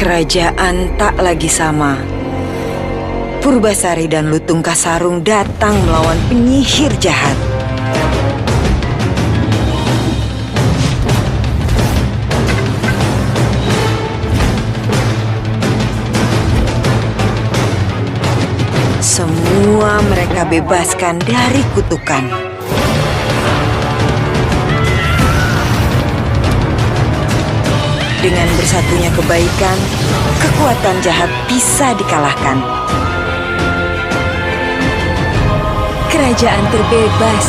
Kerajaan tak lagi sama. Purbasari dan Lutung Kasarung datang melawan penyihir jahat. Semua mereka bebaskan dari kutukan. Dengan bersatunya kebaikan, kekuatan jahat bisa dikalahkan. Kerajaan terbebas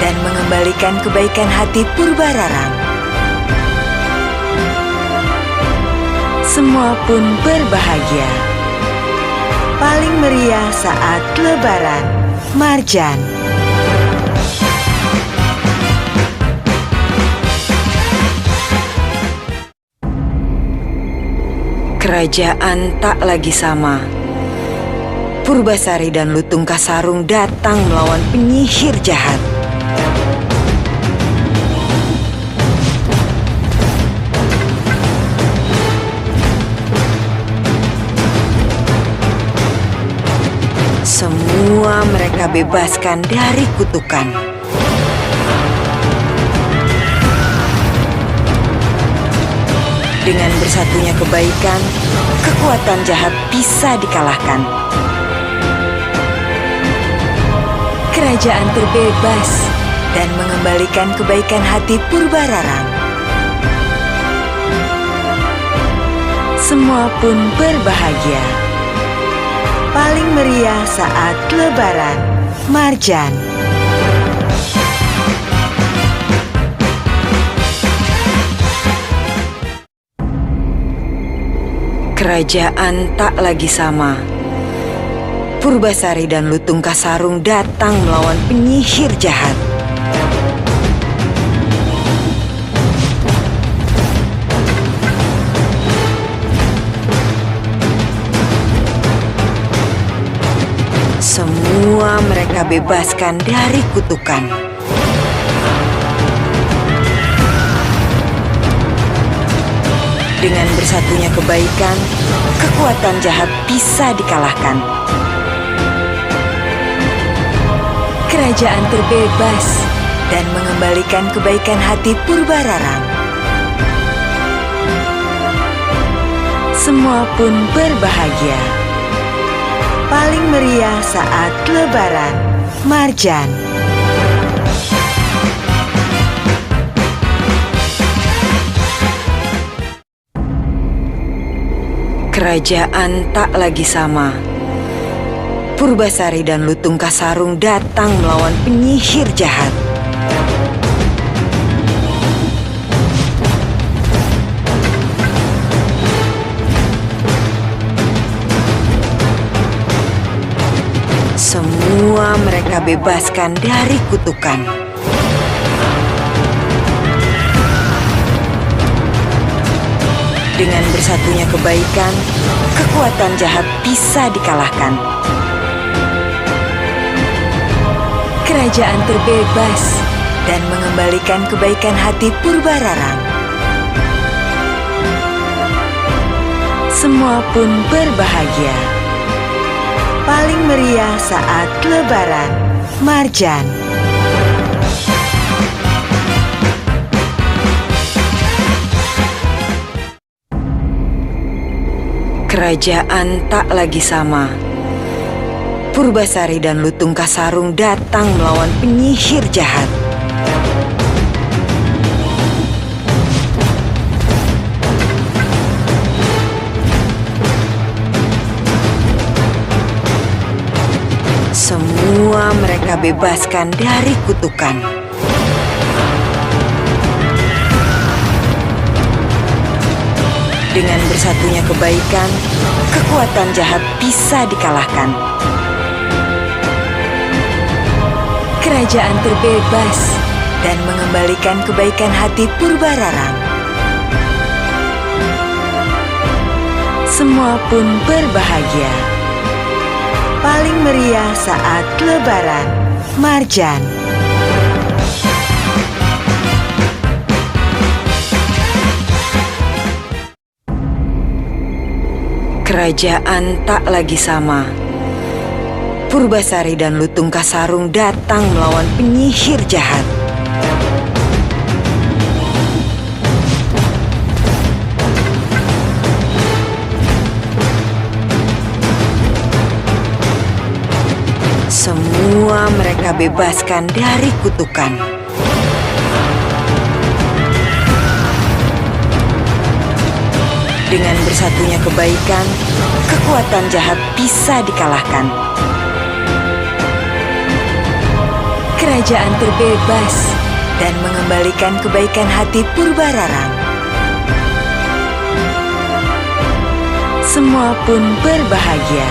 dan mengembalikan kebaikan hati Purbararang. Semua pun berbahagia. Paling meriah saat Lebaran, Marjan. Kerajaan tak lagi sama. Purbasari dan Lutung Kasarung datang melawan penyihir jahat. Semua mereka bebaskan dari kutukan. Dengan bersatunya kebaikan, kekuatan jahat bisa dikalahkan. Kerajaan terbebas dan mengembalikan kebaikan hati Purbararang. Semua pun berbahagia. Paling meriah saat Lebaran, Marjan. Kerajaan tak lagi sama. Purbasari dan Lutung Kasarung datang melawan penyihir jahat. Semua mereka bebaskan dari kutukan. Dengan bersatunya kebaikan, kekuatan jahat bisa dikalahkan. Kerajaan terbebas dan mengembalikan kebaikan hati Purbararang. Semua pun berbahagia. Paling meriah saat Lebaran, Marjan. Kerajaan tak lagi sama. Purbasari dan Lutung Kasarung datang melawan penyihir jahat. Semua mereka bebaskan dari kutukan. Dengan bersatunya kebaikan, kekuatan jahat bisa dikalahkan. Kerajaan terbebas dan mengembalikan kebaikan hati Purbararang. Semua pun berbahagia. Paling meriah saat Lebaran, Marjan. Kerajaan tak lagi sama. Purbasari dan Lutung Kasarung datang melawan penyihir jahat. Semua mereka bebaskan dari kutukan. Dengan bersatunya kebaikan, kekuatan jahat bisa dikalahkan. Kerajaan terbebas dan mengembalikan kebaikan hati Purbararang. Semua pun berbahagia. Paling meriah saat Lebaran, Marjan. Kerajaan tak lagi sama. Purbasari dan Lutung Kasarung datang melawan penyihir jahat. Semua mereka bebaskan dari kutukan. Dengan bersatunya kebaikan, kekuatan jahat bisa dikalahkan. Kerajaan terbebas dan mengembalikan kebaikan hati Purbararang. Semua pun berbahagia.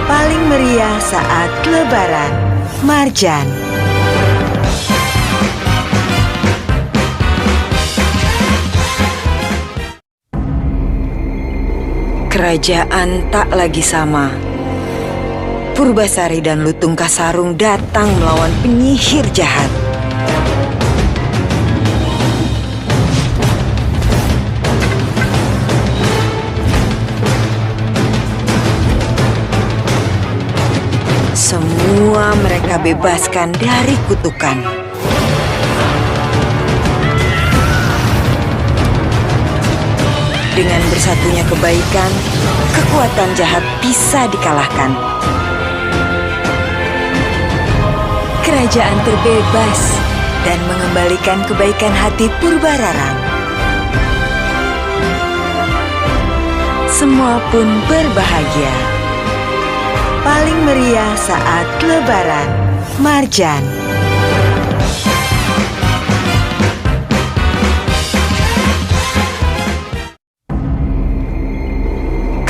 Paling meriah saat Lebaran, Marjan. Kerajaan tak lagi sama. Purbasari dan Lutung Kasarung datang melawan penyihir jahat. Semua mereka bebaskan dari kutukan. Dengan bersatunya kebaikan, kekuatan jahat bisa dikalahkan. Kerajaan terbebas dan mengembalikan kebaikan hati Purbararang. Semua pun berbahagia. Paling meriah saat Lebaran, Marjan.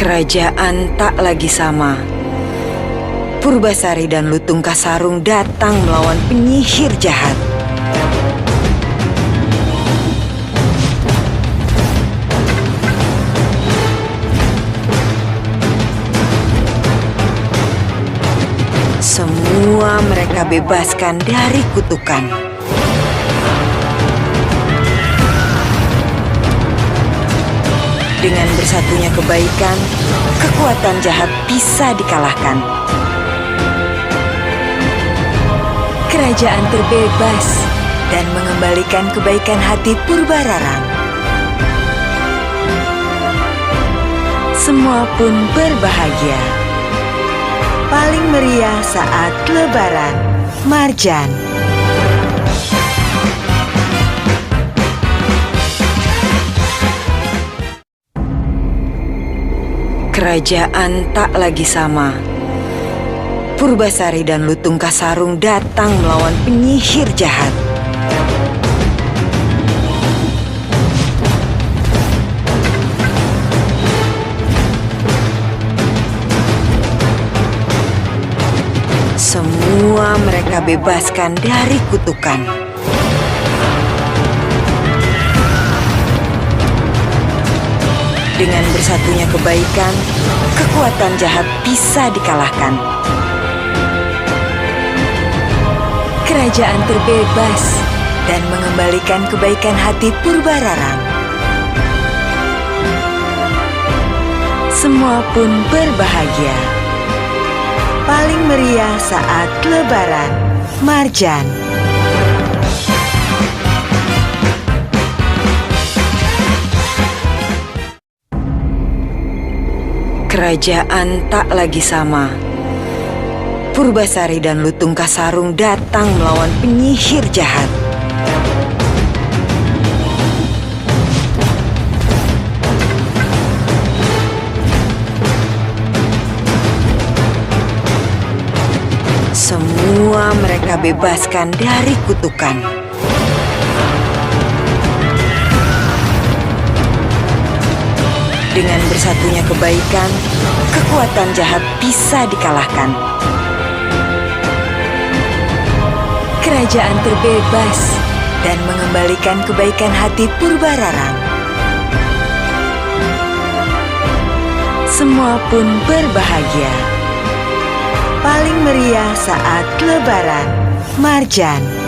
Kerajaan tak lagi sama. Purbasari dan Lutung Kasarung datang melawan penyihir jahat. Semua mereka bebaskan dari kutukan. Dengan bersatunya kebaikan, kekuatan jahat bisa dikalahkan. Kerajaan terbebas dan mengembalikan kebaikan hati Purbararang. Semua pun berbahagia. Paling meriah saat Lebaran, Marjan. Kerajaan tak lagi sama. Purbasari dan Lutung Kasarung datang melawan penyihir jahat. Semua mereka bebaskan dari kutukan. Dengan bersatunya kebaikan, kekuatan jahat bisa dikalahkan. Kerajaan terbebas dan mengembalikan kebaikan hati Purbararang. Semua pun berbahagia. Paling meriah saat Lebaran, Marjan. Kerajaan tak lagi sama. Purbasari dan Lutung Kasarung datang melawan penyihir jahat. Semua mereka bebaskan dari kutukan. Dengan bersatunya kebaikan, kekuatan jahat bisa dikalahkan. Kerajaan terbebas dan mengembalikan kebaikan hati Purbararang. Semua pun berbahagia. Paling meriah saat Lebaran, Marjan.